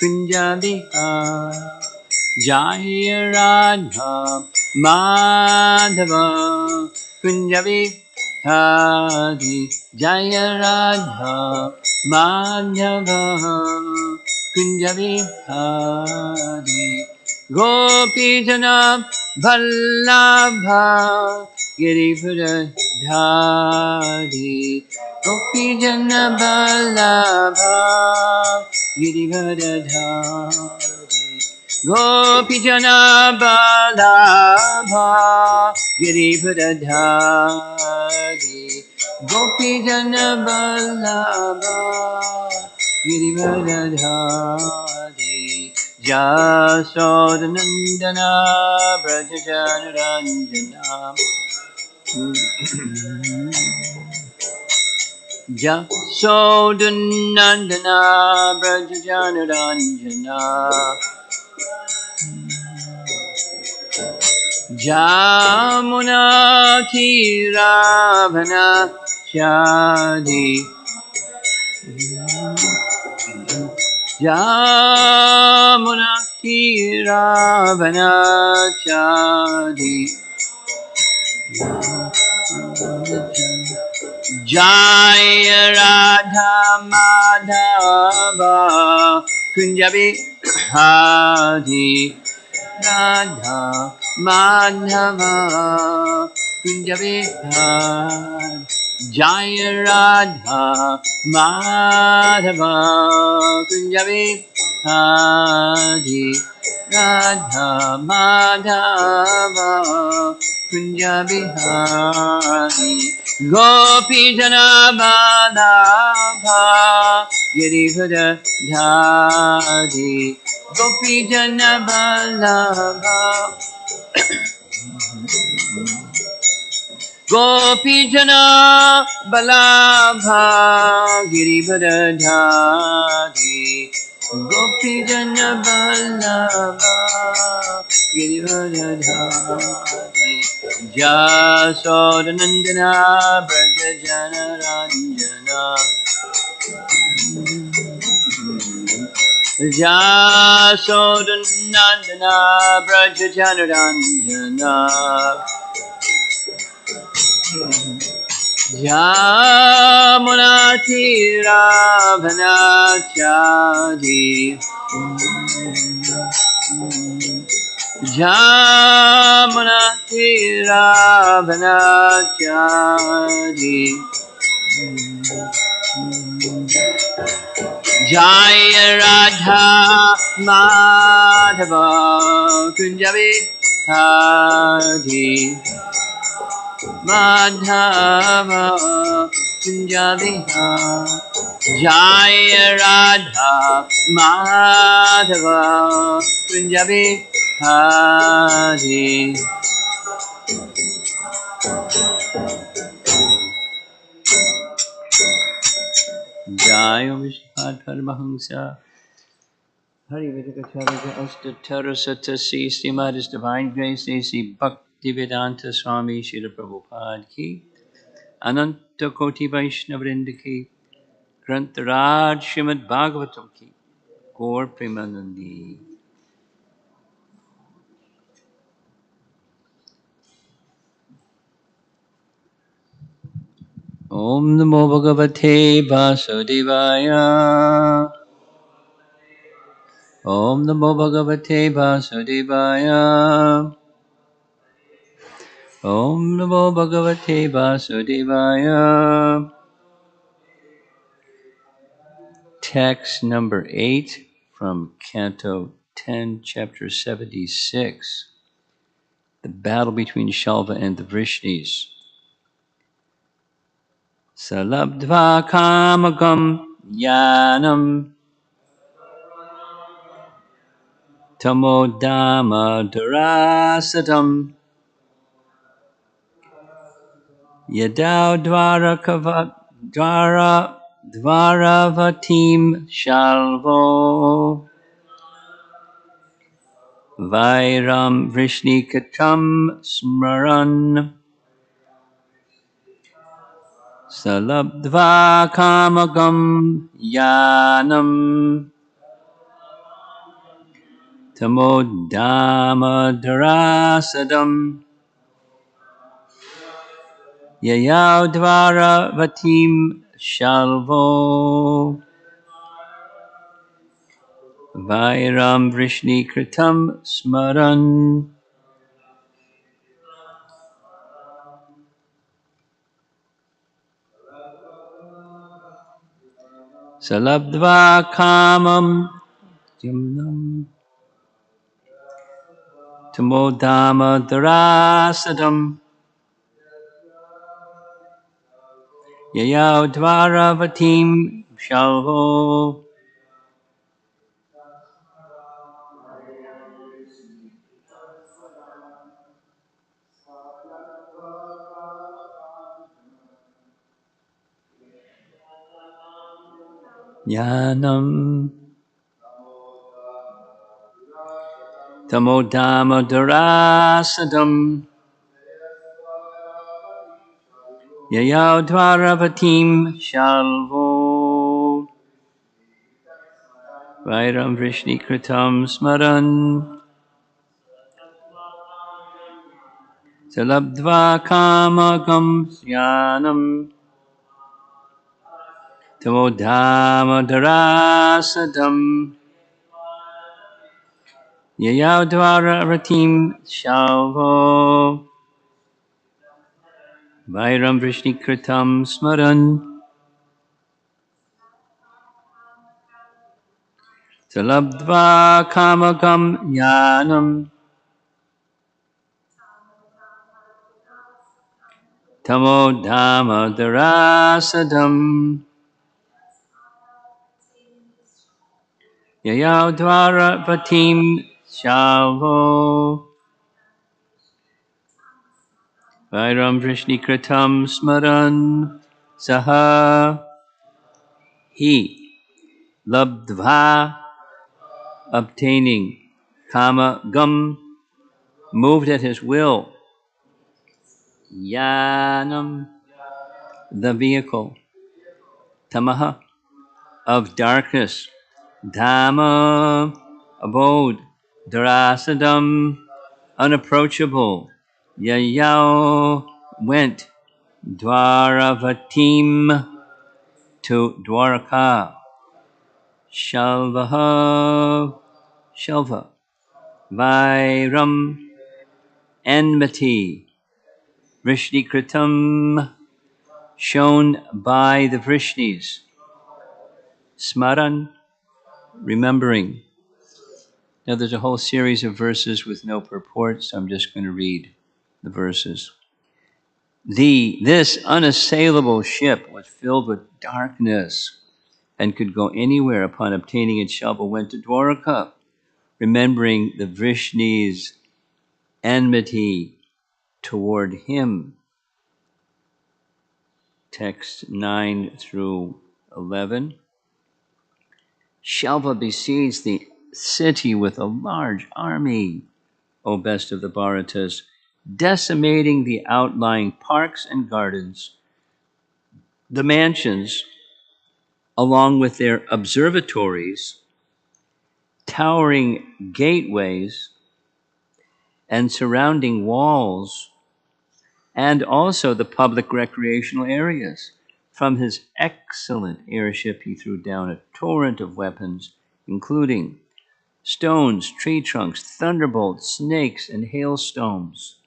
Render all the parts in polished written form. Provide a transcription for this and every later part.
Kunjabihari. Jaya Radha Madhava Kunjabihari. Jaya Radha Madhava Kunjabihari. Gopijana Vallabha Girivardhari. Gopijana Vallabha Girivardhari. Gopijana Vallabha Girivardhari. Gopijana Vallabha Girivardhari. Jasodhanandana Brajajanaranjana. Jasodhanandana Brajajanaranjana. Jamuna Tiravana Chadi. Jamuna Tiravana Chadi. Jaya Radha Madhava Kunjabihari. Radha Madhava Kunjabihari. Jaya Radha Madhava Kunjabihari. Radha Madhava Kunjabihari. Gopijana Vallabha Girivardhari. Gopijana Vallabha Gopijana Vallabha Girivardhari. Gopijana Vallabha Girivardhari. Jasodhanandana Brajajanaranjana. Jasodhanandana Brajajanaranjana. Jamuna Tiravana Chadi. Jamuna Tiravana Chadi. Jaya Radha Madhava Kunjabihari. Madhava Kunjabihari. Jaya Radha Madhava Kunjabihari. Jaya Vishwanath Paramahamsa Hari Vedikacharya Astatara Satasi Srimad His Divine Grace A.C. Bhaktivedanta Swami Srila Prabhupada Ki Ananta Koti Vaishnavrinda Ki Grantaraj Srimad Bhagavatam Ki Gaur Premanandi. Om Namo Bhagavate Vasudevaya. Om Namo Bhagavate Vasudevaya. Om Namo Bhagavate Vasudevaya. Text number 8 from Canto 10, Chapter 76. The battle between Shalva and the Vrishnis. Salabdva kamagam yanam tamodama darasadam yadau dvaravatim shalvo vairam vrishnikacham smran salabdva kamagam yanam Tamodama Yayaudvara Vatim Shalvo Vairam Vrishni Kritam Smaran Salabdva Kamam Yamnam Tamodama Darasadam Yayaudvara Vatim Shalvo. Yanam Tamodama Darasadam Yayaudvaravatim Shalvo Vairam Vrishni Kritam Smaran Salabdva Kamagam Syanam Tamodama Darasadam Yayaudvaravatim Shalvo Vairam Vrishni Kritam Smaran Salabdva Kamagam Yanam Tamodama Darasadam Yayaudvara Vatim Shalvo Vairam Vrishni Kritam Smaran Saha He Labdva obtaining Kama Gum moved at his will Yanam the vehicle Tamaha of darkness Dhamma abode Darasadam unapproachable Yayao went Dwaravatim to Dwaraka Shalvaha Shalva Vairam enmity Vrishnikritam shown by the Vrishnis Smaran remembering. Now there's a whole series of verses with no purport, so I'm just going to read the verses. This unassailable ship was filled with darkness and could go anywhere. Upon obtaining its Shalva went to Dwaraka, remembering the Vrishni's enmity toward him. Text 9 through 11. Shalva besieged the city with a large army, O best of the Bharatas, decimating the outlying parks and gardens, the mansions, along with their observatories, towering gateways, and surrounding walls, and also the public recreational areas. From his excellent airship, he threw down a torrent of weapons, including stones, tree trunks, thunderbolts, snakes, and hailstones.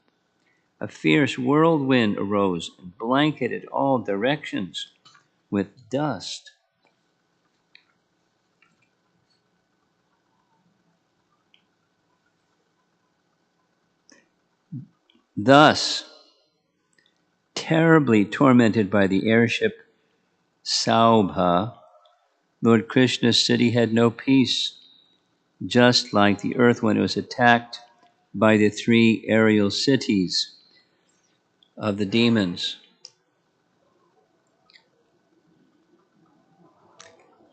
A fierce whirlwind arose and blanketed all directions with dust. Thus, terribly tormented by the airship Saubha, Lord Krishna's city had no peace, just like the earth when it was attacked by the three aerial cities of the demons.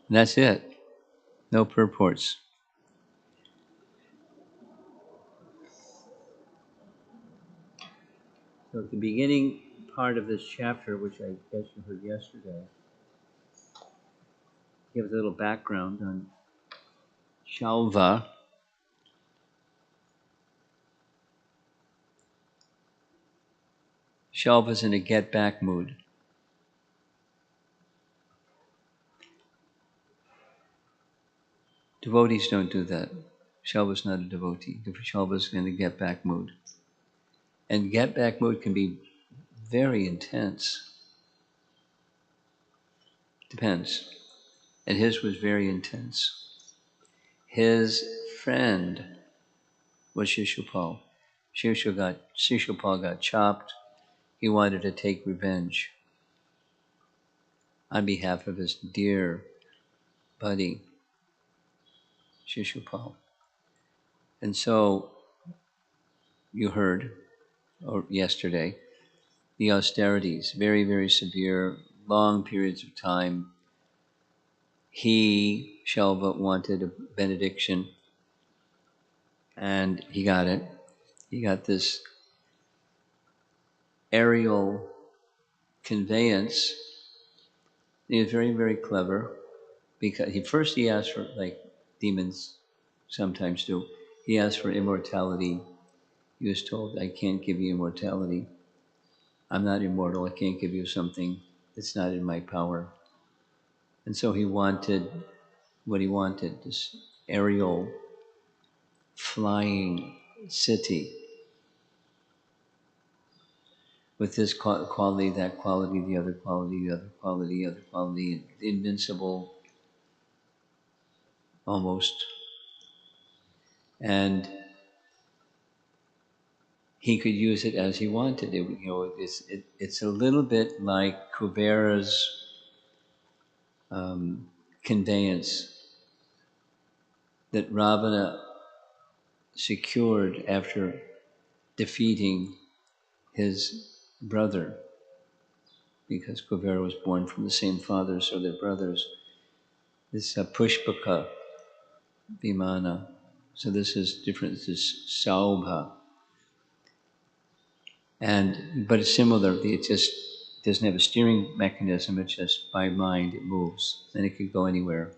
And that's it. No purports. So at the beginning part of this chapter, which I guess you heard yesterday, gives a little background on Shalva. Shelva's in a get-back mood. Devotees don't do that. Shelva's not a devotee. Shelva's in a get-back mood. And get-back mood can be very intense. Depends. And his was very intense. His friend was Shishupal. Shishupal got chopped. He wanted to take revenge on behalf of his dear buddy, Shishupal. And so, you heard yesterday, the austerities, very, very severe, long periods of time. He, Shelva, wanted a benediction, and he got it. He got this aerial conveyance. He was very, very clever, because he asked for, like demons sometimes do, he asked for immortality. He was told, I can't give you immortality. I'm not immortal. I can't give you something that's not in my power. And so he wanted what he wanted, this aerial flying city with this quality, that quality, the other quality, the other quality, the other quality, invincible almost. And he could use it as he wanted. It's a little bit like Kubera's conveyance that Ravana secured after defeating his brother, because Kubera was born from the same father, so they're brothers. This Pushpaka Vimana. So this is different. This is Saubha. But it's similar. It just doesn't have a steering mechanism. It's just by mind it moves, and it could go anywhere.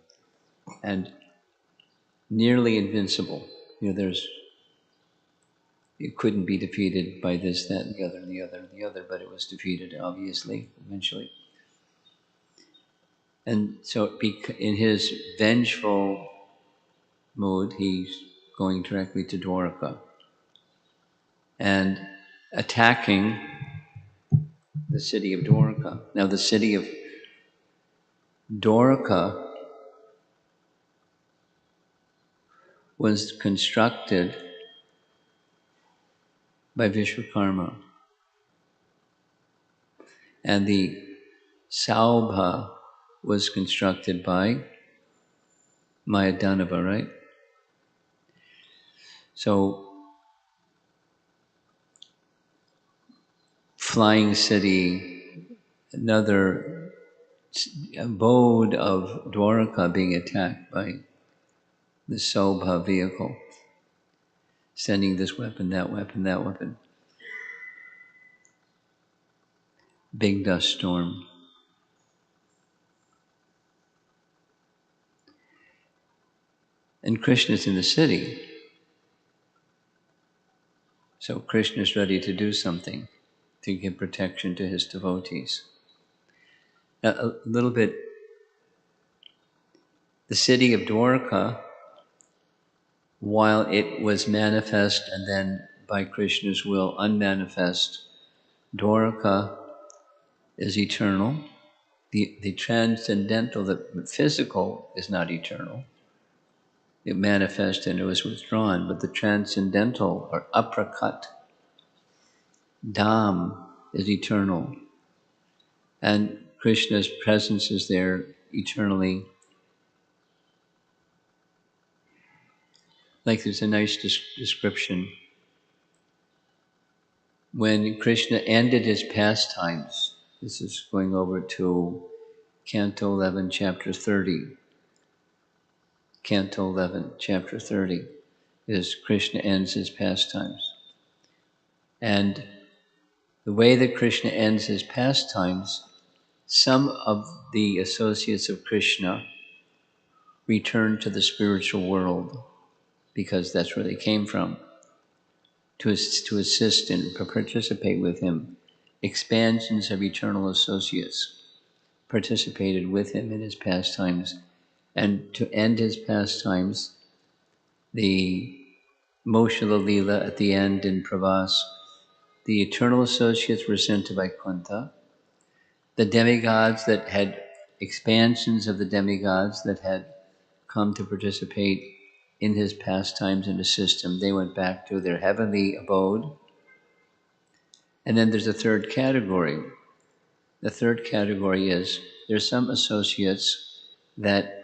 And nearly invincible. It couldn't be defeated by this, that, and the other, and the other, and the other, but it was defeated, obviously, eventually. And so in his vengeful mood, he's going directly to Dwarka and attacking the city of Dwarka. Now, the city of Dwarka was constructed by Vishwakarma, and the Saubha was constructed by Mayadanava, right? So, flying city, another abode of Dwarka being attacked by the Saubha vehicle, sending this weapon, that weapon, that weapon. Big dust storm. And Krishna's in the city. So Krishna's ready to do something to give protection to his devotees. Now, a little bit, the city of Dwarka, while it was manifest and then by Krishna's will unmanifest, Dwarka is eternal. The transcendental, the physical is not eternal. It manifested and it was withdrawn, but the transcendental or aprakat, Dham, is eternal. And Krishna's presence is there eternally. Like there's a nice description. When Krishna ended his pastimes, this is going over to Canto 11, Chapter 30. Canto 11, Chapter 30, is Krishna ends his pastimes. And the way that Krishna ends his pastimes, some of the associates of Krishna return to the spiritual world because that's where they came from, to assist and participate with him expansions of eternal associates participated with him in his pastimes. And to end his pastimes, the Moshula Leela at the end in Pravas, the eternal associates were sent to Vaikuntha. The demigods that had expansions of the demigods that had come to participate in his pastimes and assist him, they went back to their heavenly abode. And then there's a third category. The third category is there's some associates that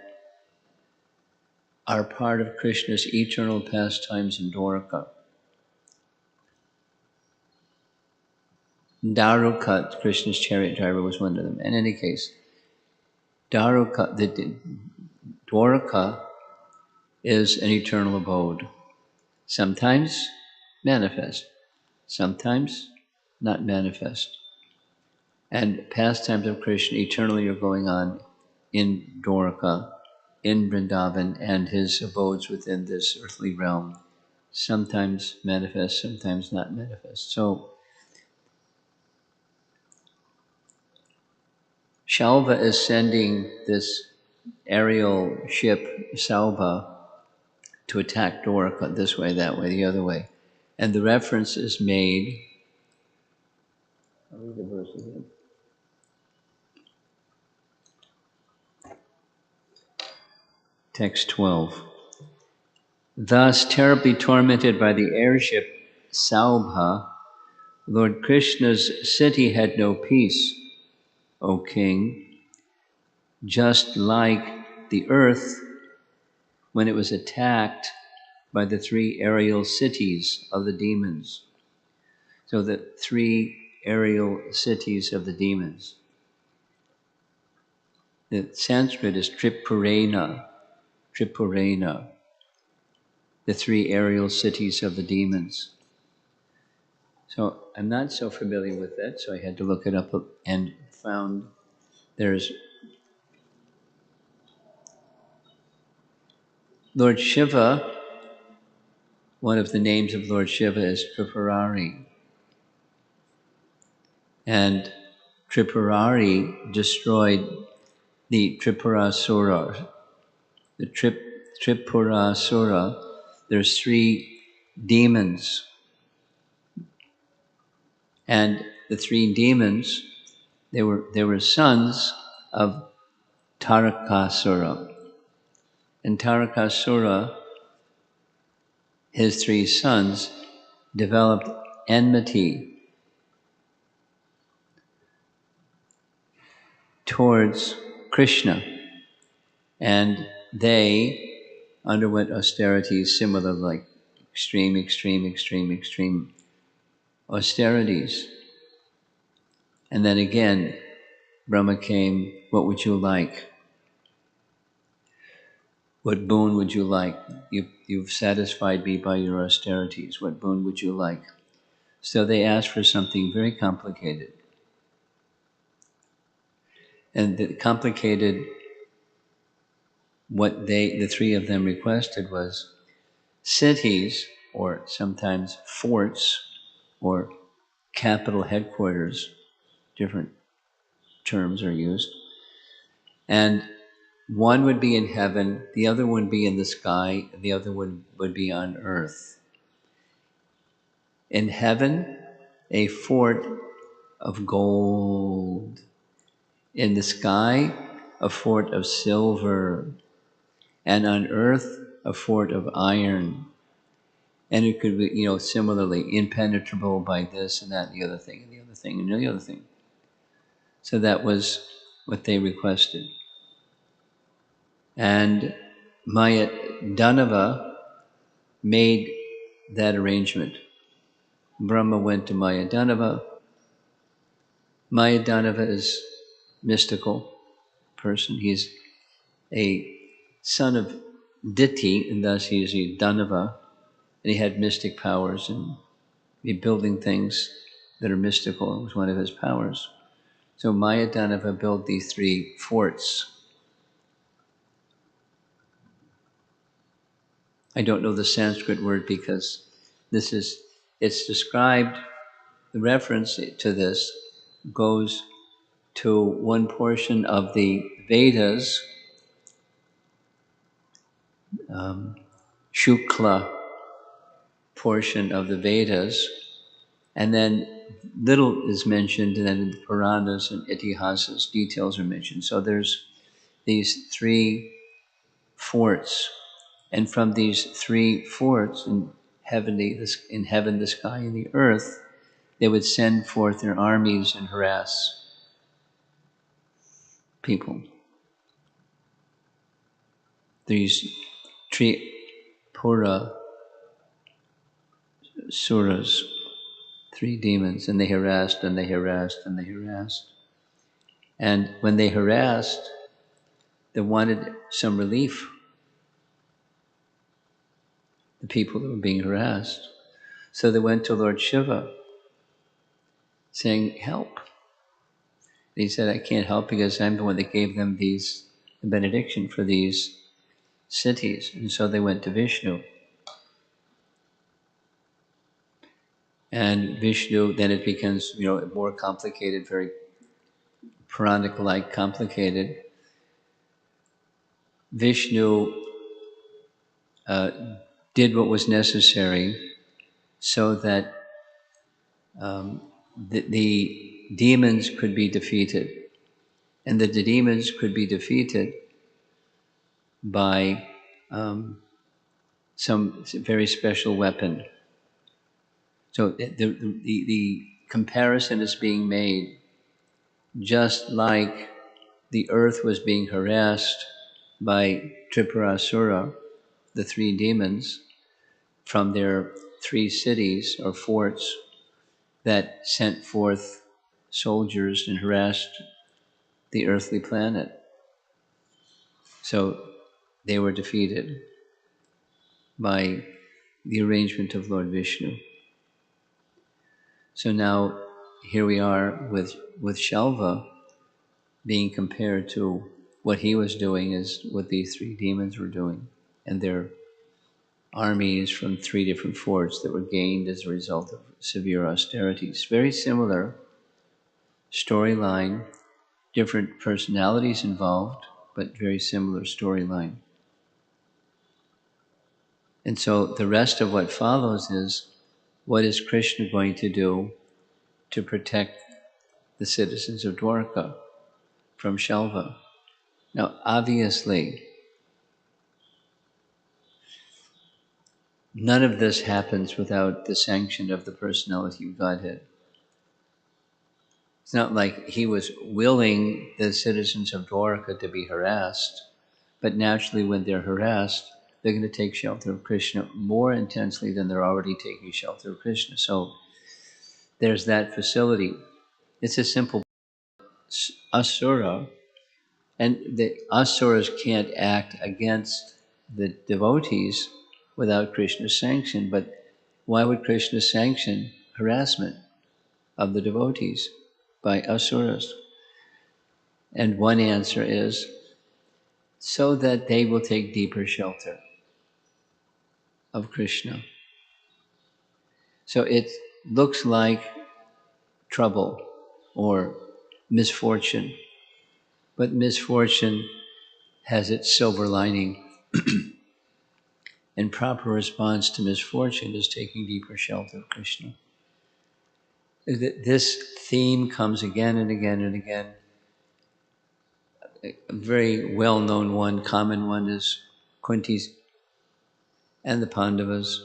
are part of Krishna's eternal pastimes in Dwarka. Daruka, Krishna's chariot driver, was one of them. In any case, Dwarka is an eternal abode. Sometimes manifest, sometimes not manifest. And pastimes of Krishna eternally are going on in Dwarka, in Vrindavan, and his abodes within this earthly realm. Sometimes manifest, sometimes not manifest. So Shalva is sending this aerial ship, Salva, to attack Dwarka this way, that way, the other way. And the reference is made. I'll read the verse again. Text 12. Thus, terribly tormented by the airship Saubha, Lord Krishna's city had no peace, O king, just like the earth when it was attacked by the three aerial cities of the demons. So the three aerial cities of the demons. The Sanskrit is Tripurena, the three aerial cities of the demons. So I'm not so familiar with that, so I had to look it up and found there's Lord Shiva. One of the names of Lord Shiva is Tripurari. And Tripurari destroyed the Tripurasura. The Tripurasura, there's three demons. And the three demons, they were sons of Tarakasura. And Tarakasura, his three sons, developed enmity towards Krishna. And they underwent austerities similar, like extreme austerities. And then again, Brahma came, what would you like? What boon would you like? You've satisfied me by your austerities. What boon would you like? So they asked for something very complicated. And the complicated, what the three of them requested was cities, or sometimes forts, or capital headquarters, different terms are used. And one would be in heaven, the other one would be in the sky, and the other one would be on earth. In heaven, a fort of gold. In the sky, a fort of silver. And on earth, a fort of iron. And it could be, similarly impenetrable by this and that and the other thing and the other thing and the other thing. So that was what they requested. And Mayadanava made that arrangement. Brahma went to Mayadanava. Mayadanava is mystical person. He's a son of Diti, and thus he is a Danava, and he had mystic powers and be building things that are mystical. It was one of his powers. So Mayadanava built these three forts. I don't know the Sanskrit word because it's described, the reference to this goes to one portion of the Vedas, Shukla portion of the Vedas, and then little is mentioned, and then in the Puranas and Itihasas, details are mentioned. So there's these three forts, and from these three forts in heaven, the sky, and the earth, they would send forth their armies and harass people. These Tripura Suras, three demons, and they harassed and they harassed and they harassed. And when they harassed, they wanted some relief, the people that were being harassed. So they went to Lord Shiva saying, help. And he said, I can't help because I'm the one that gave them the benediction for these cities. And so they went to Vishnu. And Vishnu, then it becomes, more complicated, very Puranic-like complicated. Vishnu did what was necessary so that the demons could be defeated. And that the demons could be defeated by some very special weapon. So the comparison is being made, just like the earth was being harassed by Tripurasura, the three demons, from their three cities or forts that sent forth soldiers and harassed the earthly planet. So they were defeated by the arrangement of Lord Vishnu. So now here we are with Shalva being compared to what he was doing is what these three demons were doing, and their armies from three different forts that were gained as a result of severe austerities. Very similar storyline, different personalities involved, but very similar storyline. And so the rest of what follows is, what is Krishna going to do to protect the citizens of Dwarka from Shalva? Now, obviously, none of this happens without the sanction of the personality of Godhead. It's not like he was willing the citizens of Dwarka to be harassed, but naturally when they're harassed, they're going to take shelter of Krishna more intensely than they're already taking shelter of Krishna. So there's that facility. It's a simple asura, and the asuras can't act against the devotees without Krishna's sanction. But why would Krishna sanction harassment of the devotees by asuras? And one answer is so that they will take deeper shelter of Krishna. So it looks like trouble or misfortune, but misfortune has its silver lining. And proper response to misfortune is taking deeper shelter of Krishna. This theme comes again and again and again. A very well-known one, common one, is Kunti's and the Pandavas,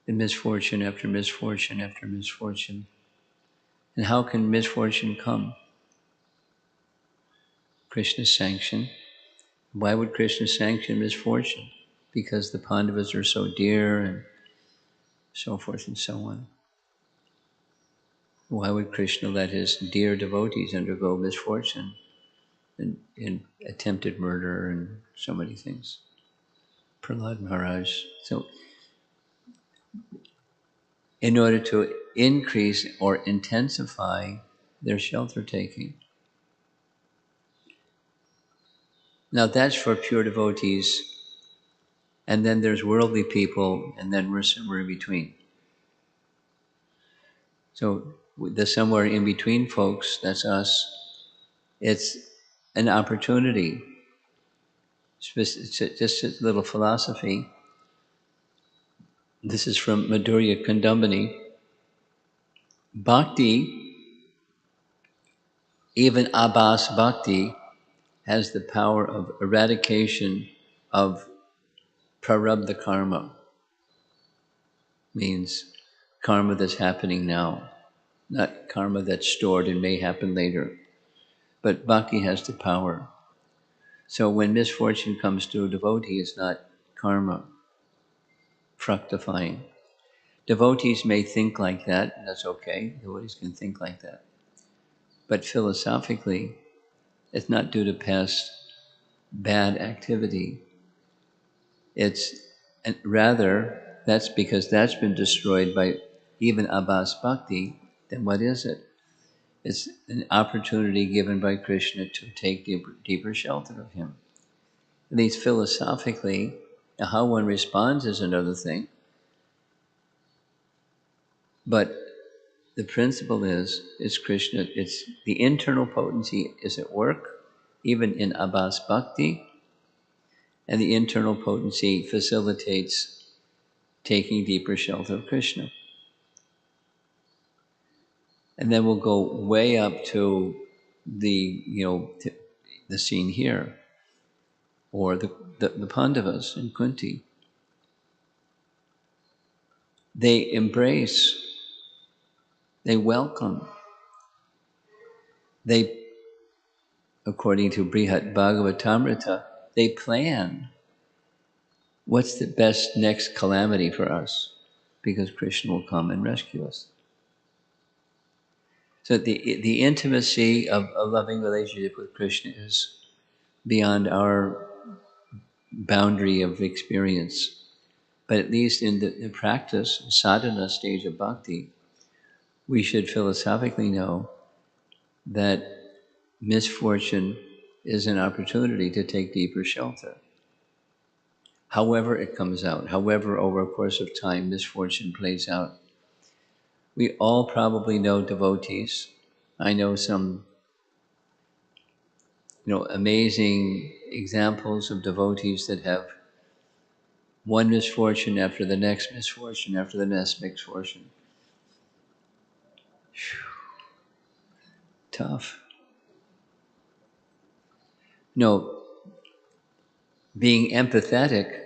and misfortune after misfortune after misfortune. And how can misfortune come? Krishna's sanction. Why would Krishna sanction misfortune? Because the Pandavas are so dear and so forth and so on. Why would Krishna let his dear devotees undergo misfortune and attempted murder and so many things? Prahlad Maharaj. So in order to increase or intensify their shelter taking. Now that's for pure devotees, and then there's worldly people, and then we're somewhere in between. So the somewhere in between folks, that's us, it's an opportunity. It's just a little philosophy. This is from Madhurya Kandambani. Bhakti, even Abbas Bhakti, has the power of eradication of prarabdha karma, means karma that's happening now, not karma that's stored and may happen later. But bhakti has the power. So when misfortune comes to a devotee, it's not karma fructifying. Devotees may think like that, and that's okay. Devotees can think like that. But philosophically, it's not due to past bad activity. It's rather, that's because that's been destroyed by even Abbas Bhakti. Then what is it? It's an opportunity given by Krishna to take deeper shelter of him. At least philosophically, now how one responds is another thing. But the principle is Krishna, it's the internal potency is at work, even in Abbas Bhakti, and the internal potency facilitates taking deeper shelter of Krishna. And then we'll go way up to the, the scene here, or the Pandavas and Kunti. They embrace, they welcome, they, according to Brihat Bhagavatamrita, they plan what's the best next calamity for us, because Krishna will come and rescue us. So the intimacy of a loving relationship with Krishna is beyond our boundary of experience. But at least in the practice, sadhana stage of bhakti, we should philosophically know that misfortune is an opportunity to take deeper shelter. However it comes out, however over a course of time misfortune plays out. We all probably know devotees. I know some, amazing examples of devotees that have one misfortune after the next misfortune after the next misfortune. Tough. No, being empathetic,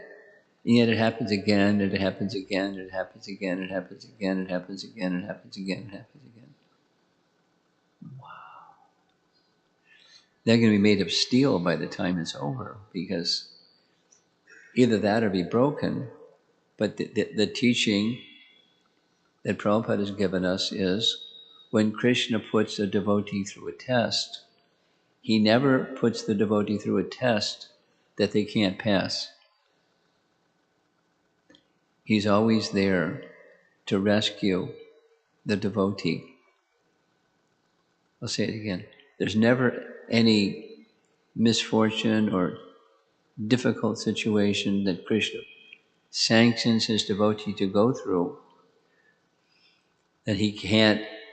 and yet it happens again, and it happens again, and it happens again, and it happens again, and it happens again, and it happens again, and it happens again. Wow. They're going to be made of steel by the time it's over, because either that or be broken. But the teaching that Prabhupada has given us is, when Krishna puts a devotee through a test, he never puts the devotee through a test that they can't pass. He's always there to rescue the devotee. I'll say it again. There's never any misfortune or difficult situation that Krishna sanctions his devotee to go through that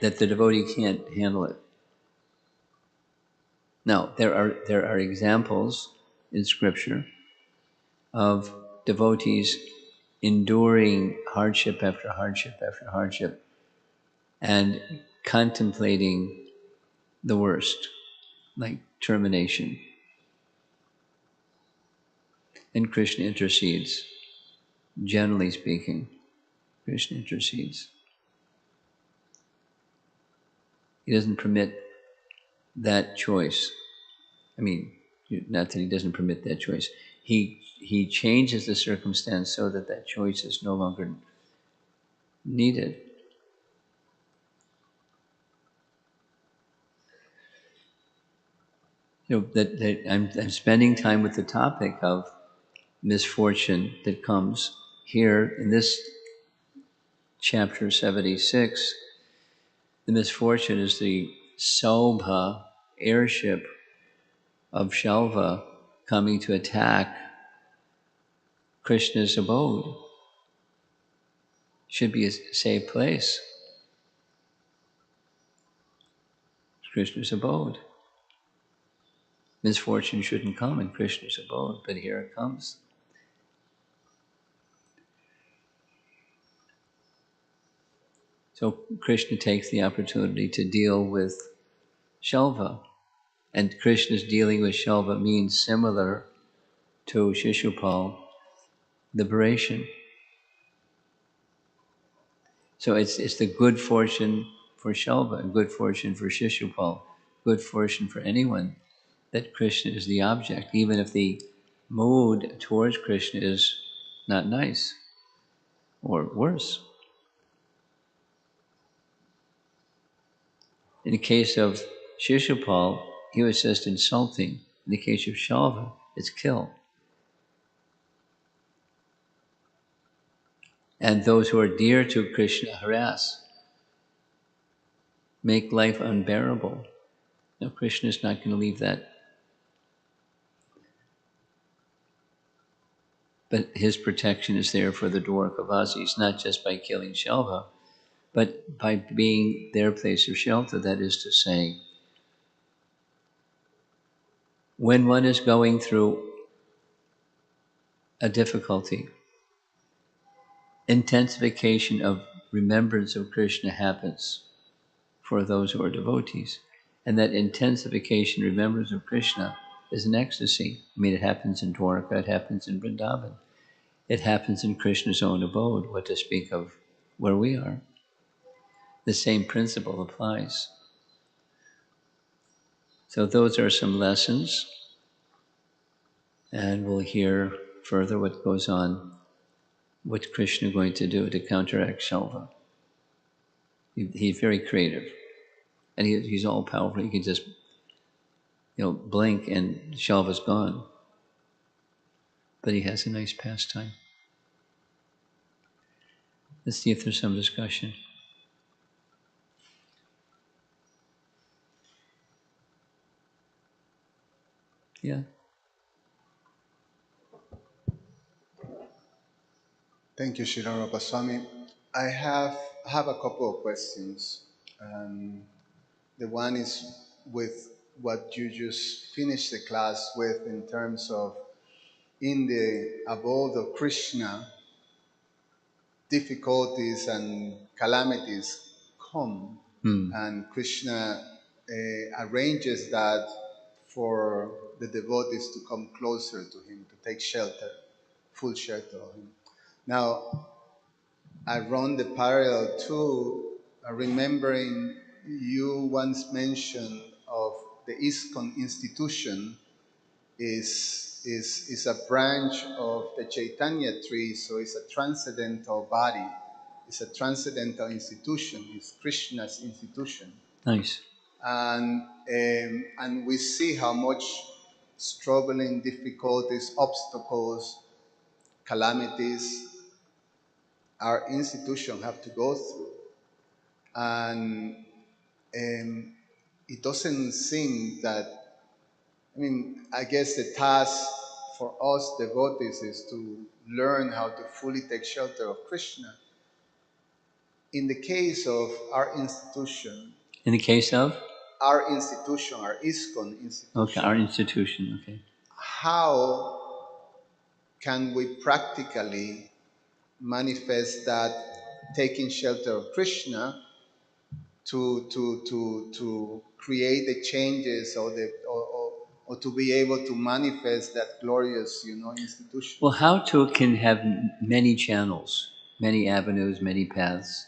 the devotee can't handle it. Now, there are examples in Scripture of devotees enduring hardship after hardship after hardship and contemplating the worst, like termination. And Krishna intercedes. Generally speaking, Krishna intercedes. He doesn't permit that choice. I mean, not that he doesn't permit that choice. He changes the circumstance so that that choice is no longer needed. That I'm spending time with the topic of misfortune that comes here in this chapter 76. The misfortune is the Sobha airship of Shalva coming to attack Krishna's abode. Should be a safe place. Krishna's abode. Misfortune shouldn't come in Krishna's abode, but here it comes. So Krishna takes the opportunity to deal with Shalva. And Krishna's dealing with Shalva means similar to Shishupal, liberation. So it's the good fortune for Shalva and good fortune for Shishupal, good fortune for anyone that Krishna is the object, even if the mood towards Krishna is not nice or worse. In the case of Shishupal, he was just insulting. In the case of Shalva, it's kill. And those who are dear to Krishna harass, make life unbearable. No, Krishna is not going to leave that. But his protection is there for the Dwarkavasis, not just by killing Shalva, but by being their place of shelter. That is to say, when one is going through a difficulty, intensification of remembrance of Krishna happens for those who are devotees. And that intensification, remembrance of Krishna, is an ecstasy. I mean, it happens in Dwarka, it happens in Vrindavan. It happens in Krishna's own abode, what to speak of where we are. The same principle applies. So those are some lessons, and we'll hear further what goes on, what Krishna is going to do to counteract Shalva. He's very creative, and he's all powerful. He can just, blink and Shalva's gone. But he has a nice pastime. Let's see if there's some discussion. Yeah. Thank you, Srila Swami. I have a couple of questions. The one is with what you just finished the class with in terms of in the abode of Krishna, difficulties and calamities come, and Krishna arranges that for the devotees to come closer to him, to take shelter, full shelter of him. Now, I run the parallel to remembering you once mentioned of the ISKCON institution is a branch of the Chaitanya tree, so it's a transcendental body. It's a transcendental institution. It's Krishna's institution. Nice. And we see how much struggling, difficulties, obstacles, calamities our institution have to go through. And it doesn't seem that, I guess the task for us devotees is to learn how to fully take shelter of Krishna. In the case of our institution, In the case of? our institution, our ISKCON institution. Okay, our institution, okay. How can we practically manifest that taking shelter of Krishna to create the changes or to be able to manifest that glorious institution? Well, how to can have many channels, many avenues, many paths.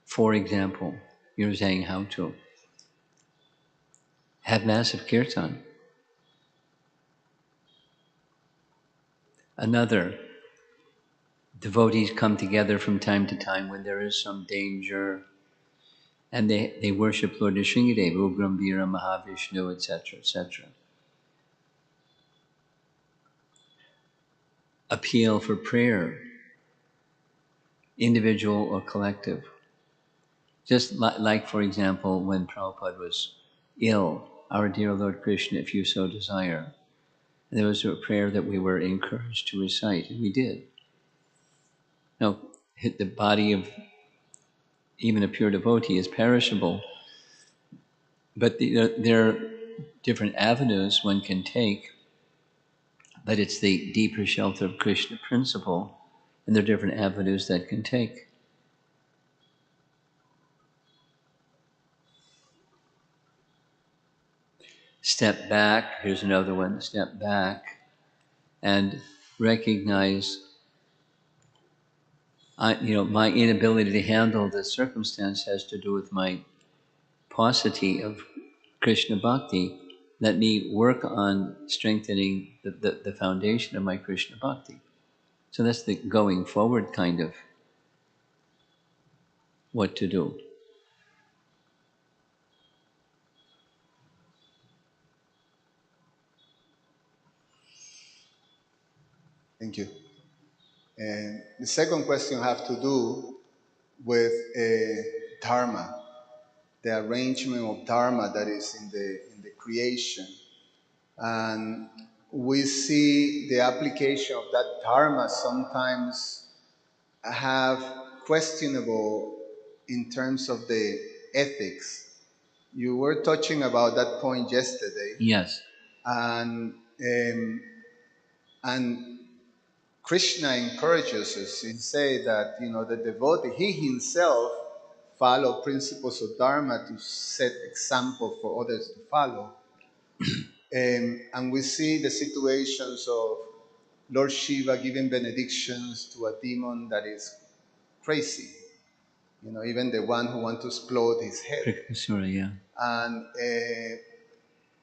For example, you're saying how to have massive kirtan. Another, devotees come together from time to time when there is some danger, and they worship Lord Nrsimhadev, Ugram Vira Mahavishnu, etc., etc. Appeal for prayer, individual or collective. Just like, for example, when Prabhupada was ill, our dear Lord Krishna, if you so desire, there was a prayer that we were encouraged to recite, and we did. Now, hit the body of even a pure devotee is perishable. But there are different avenues one can take, but it's the deeper shelter of Krishna principle, and there are different avenues that can take. Step back, here's another one, step back and recognize my inability to handle this circumstance has to do with my paucity of Krishna bhakti. Let me work on strengthening the foundation of my Krishna bhakti. So that's the going forward kind of what to do. Thank you. And the second question have to do with dharma, the arrangement of dharma that is in the creation, and we see the application of that dharma sometimes have questionable in terms of the ethics. You were touching about that point yesterday, Yes. and um, and Krishna encourages us. He say that the devotee, he himself, follow principles of dharma to set example for others to follow. And we see the situations of Lord Shiva giving benedictions to a demon that is crazy. Even the one who wants to explode his head. Yeah.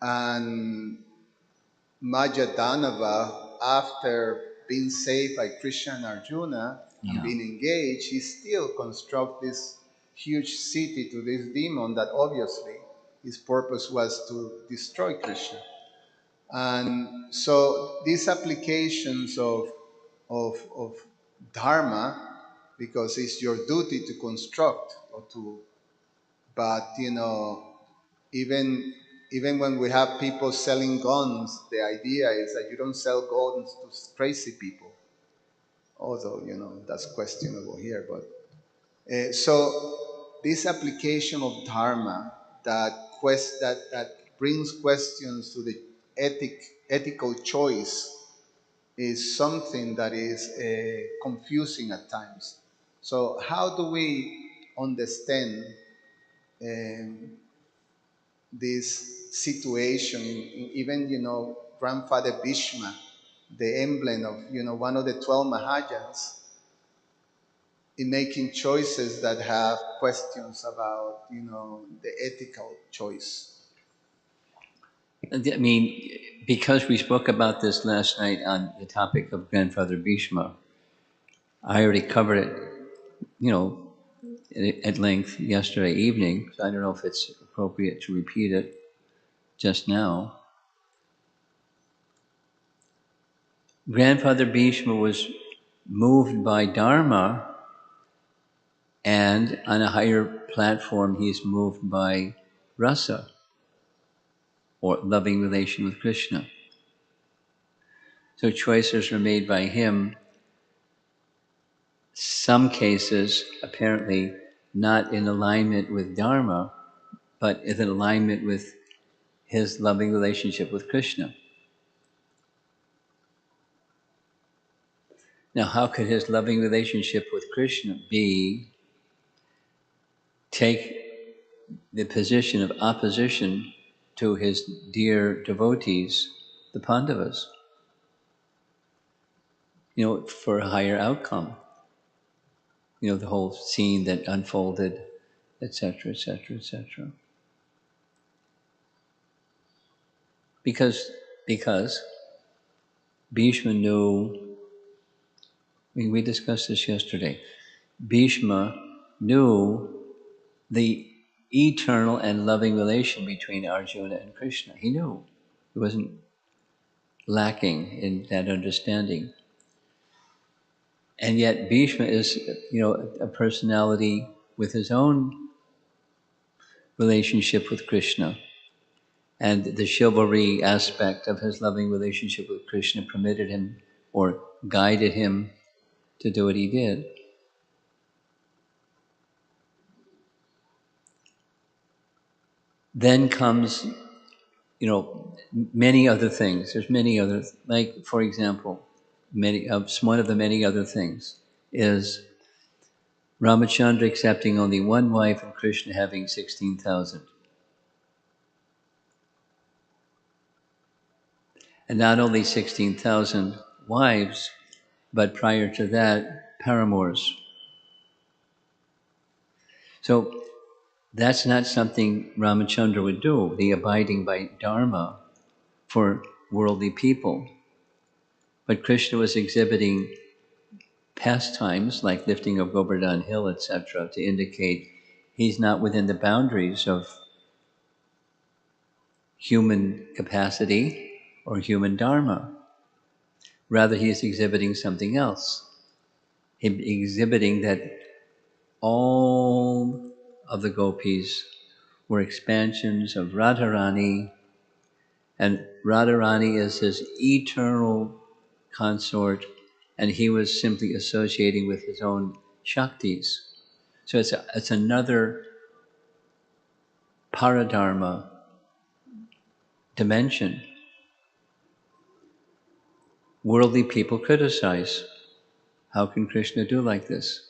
And Majadanava, after being saved by Krishna and Arjuna and being engaged, he still constructs this huge city to this demon that obviously his purpose was to destroy Krishna. And so these applications of dharma, because it's your duty to construct or to, but even even when we have people selling guns, the idea is that you don't sell guns to crazy people. Although that's questionable here, but so this application of dharma that brings questions to the ethical choice is something that is confusing at times. So how do we understand um, this situation? Even grandfather Bhishma, the emblem of one of the 12 Mahajans, in making choices that have questions about the ethical choice. I mean, because we spoke about this last night on the topic of Grandfather Bhishma, I already covered it, at length yesterday evening, so I don't know if it's appropriate to repeat it just now. Grandfather Bhishma was moved by Dharma, and on a higher platform, he's moved by rasa, or loving relation with Krishna. So choices are made by him, some cases apparently not in alignment with Dharma, but in alignment with his loving relationship with Krishna. Now, how could his loving relationship with Krishna take the position of opposition to his dear devotees, the Pandavas, for a higher outcome? The whole scene that unfolded, etc., etc., etc. Because Bhishma knew, we discussed this yesterday, Bhishma knew the eternal and loving relation between Arjuna and Krishna. He knew. He wasn't lacking in that understanding. And yet Bhishma is, a personality with his own relationship with Krishna. And the chivalry aspect of his loving relationship with Krishna permitted him or guided him to do what he did. Then comes, many other things. There's many other, like, for example, one of the many other things is Ramachandra accepting only one wife and Krishna having 16,000. And not only 16,000 wives, but prior to that, paramours. So that's not something Ramachandra would do, the abiding by Dharma for worldly people. But Krishna was exhibiting pastimes like lifting of Govardhan Hill, etc., to indicate he's not within the boundaries of human capacity or human dharma. Rather, he is exhibiting something else. He's exhibiting that all of the gopis were expansions of Radharani, and Radharani is his eternal consort, and he was simply associating with his own Shaktis. So it's another paradharma dimension. Worldly people criticize. How can Krishna do like this?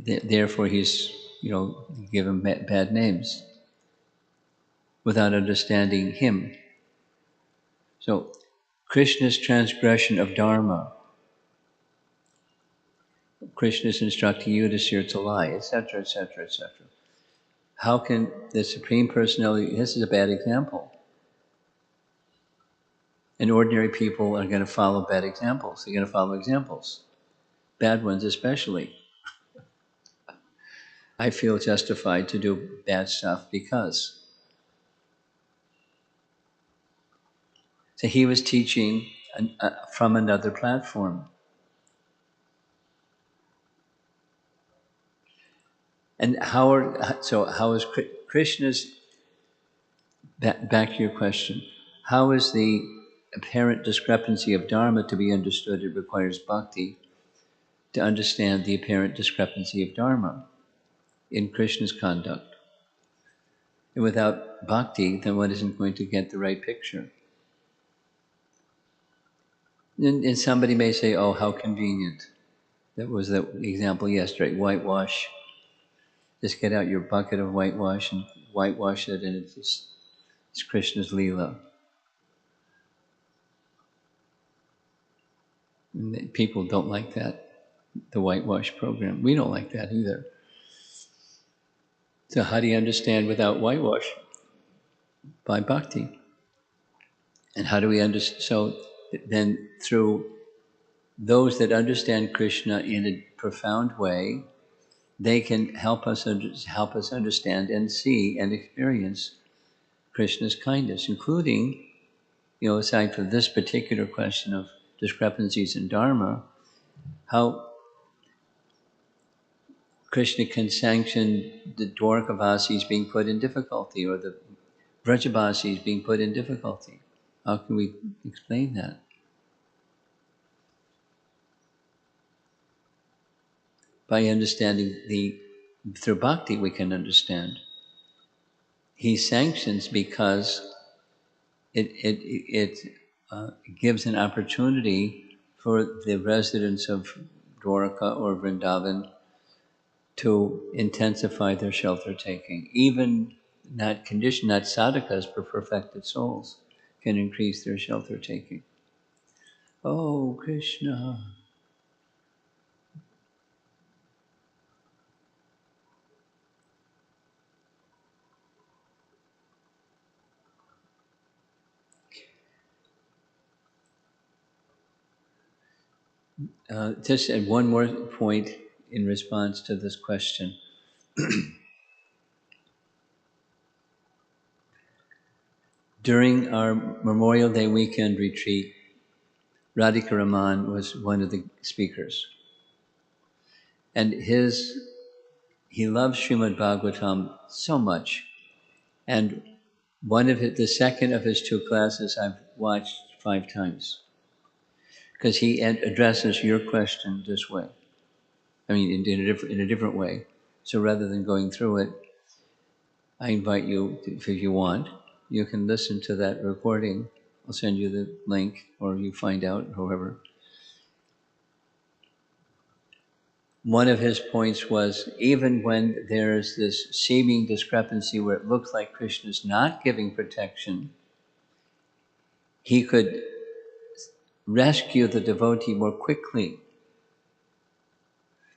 Therefore, he's, given bad names without understanding him. So, Krishna's transgression of dharma, Krishna's instructing you to lie, etc., etc., etc. How can the Supreme Personality, this is a bad example. And ordinary people are going to follow bad examples. They're going to follow examples, bad ones especially. I feel justified to do bad stuff because. So he was teaching from another platform. And how is Krishna's, back to your question, how is the apparent discrepancy of dharma to be understood? It requires bhakti to understand the apparent discrepancy of dharma in Krishna's conduct. And without bhakti, then one isn't going to get the right picture. And somebody may say, oh, how convenient. That was the example yesterday, whitewash. Just get out your bucket of whitewash and whitewash it, and it's Krishna's Leela. And people don't like that, the whitewash program. We don't like that either. So how do you understand without whitewash? By bhakti. And how do we understand? So then through those that understand Krishna in a profound way, they can help us understand and see and experience Krishna's kindness, including, aside from this particular question of discrepancies in dharma, how Krishna can sanction the Dwarkavasis being put in difficulty or the Vrajavasis being put in difficulty. How can we explain that? By understanding through bhakti we can understand. He sanctions because it gives an opportunity for the residents of Dwarka or Vrindavan to intensify their shelter taking. Even not sadhakas, but perfected souls can increase their shelter taking. Oh, Krishna. Just one more point in response to this question. During our Memorial Day weekend retreat, Radhika Raman was one of the speakers. And he loves Srimad Bhagavatam so much. And the second of his two classes I've watched 5 times. Because he addresses your question this way. I mean, in a different way. So rather than going through it, I invite you, if you want, you can listen to that recording. I'll send you the link, or you find out, however. One of his points was, even when there's this seeming discrepancy where it looks like Krishna's not giving protection, he could rescue the devotee more quickly.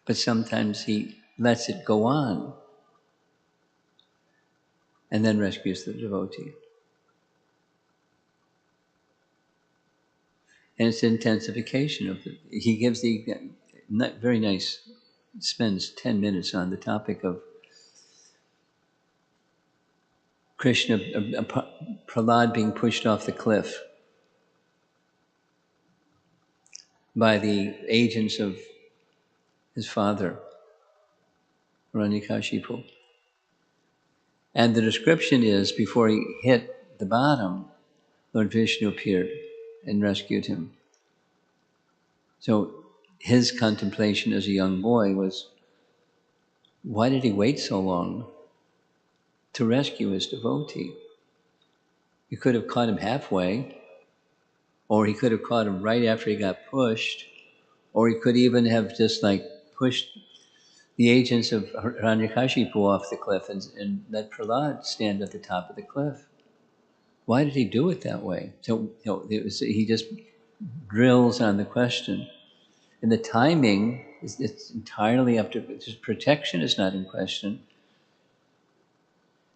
But sometimes he lets it go on and then rescues the devotee. And it's intensification of the, he gives the, very nice, spends 10 minutes on the topic of Krishna, Prahlad being pushed off the cliff by the agents of his father, Hiranyakashipu. And the description is, before he hit the bottom, Lord Vishnu appeared and rescued him. So his contemplation as a young boy was, why did he wait so long to rescue his devotee? He could have caught him halfway, or he could have caught him right after he got pushed, or he could even have just like pushed the agents of Hiranyakashipu off the cliff and let Prahlad stand at the top of the cliff. Why did he do it that way? So he just drills on the question. And the timing, it's entirely up to, protection is not in question,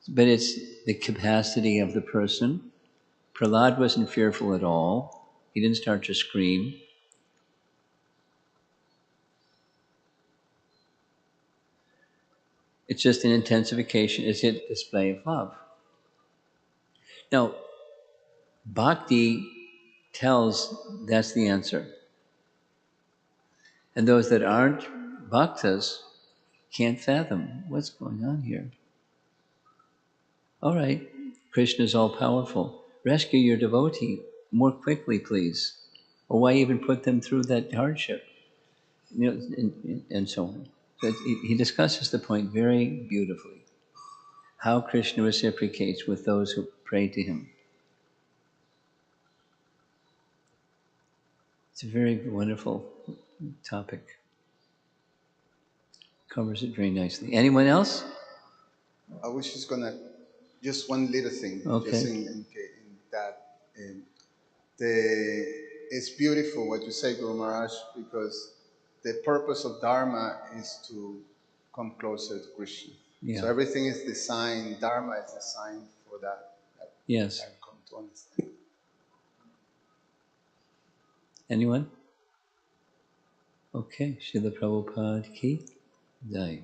but it's the capacity of the person. Prahlad wasn't fearful at all. He didn't start to scream. It's just an intensification. It's a display of love. Now, bhakti tells that's the answer. And those that aren't bhaktas can't fathom what's going on here. All right, Krishna is all powerful. Rescue your devotee more quickly, please. Or why even put them through that hardship? You know, and so on. So he discusses the point very beautifully. How Krishna reciprocates with those who pray to him. It's a very wonderful topic. Covers it very nicely. Anyone else? I was just gonna, just one little thing, just Okay. in that. It's beautiful what you say, Guru Maharaj, because the purpose of Dharma is to come closer to Krishna. Yeah. So everything is designed, Dharma is designed for that. Yes. I've come to understand. Anyone? Okay. Srila Prabhupada ki jai.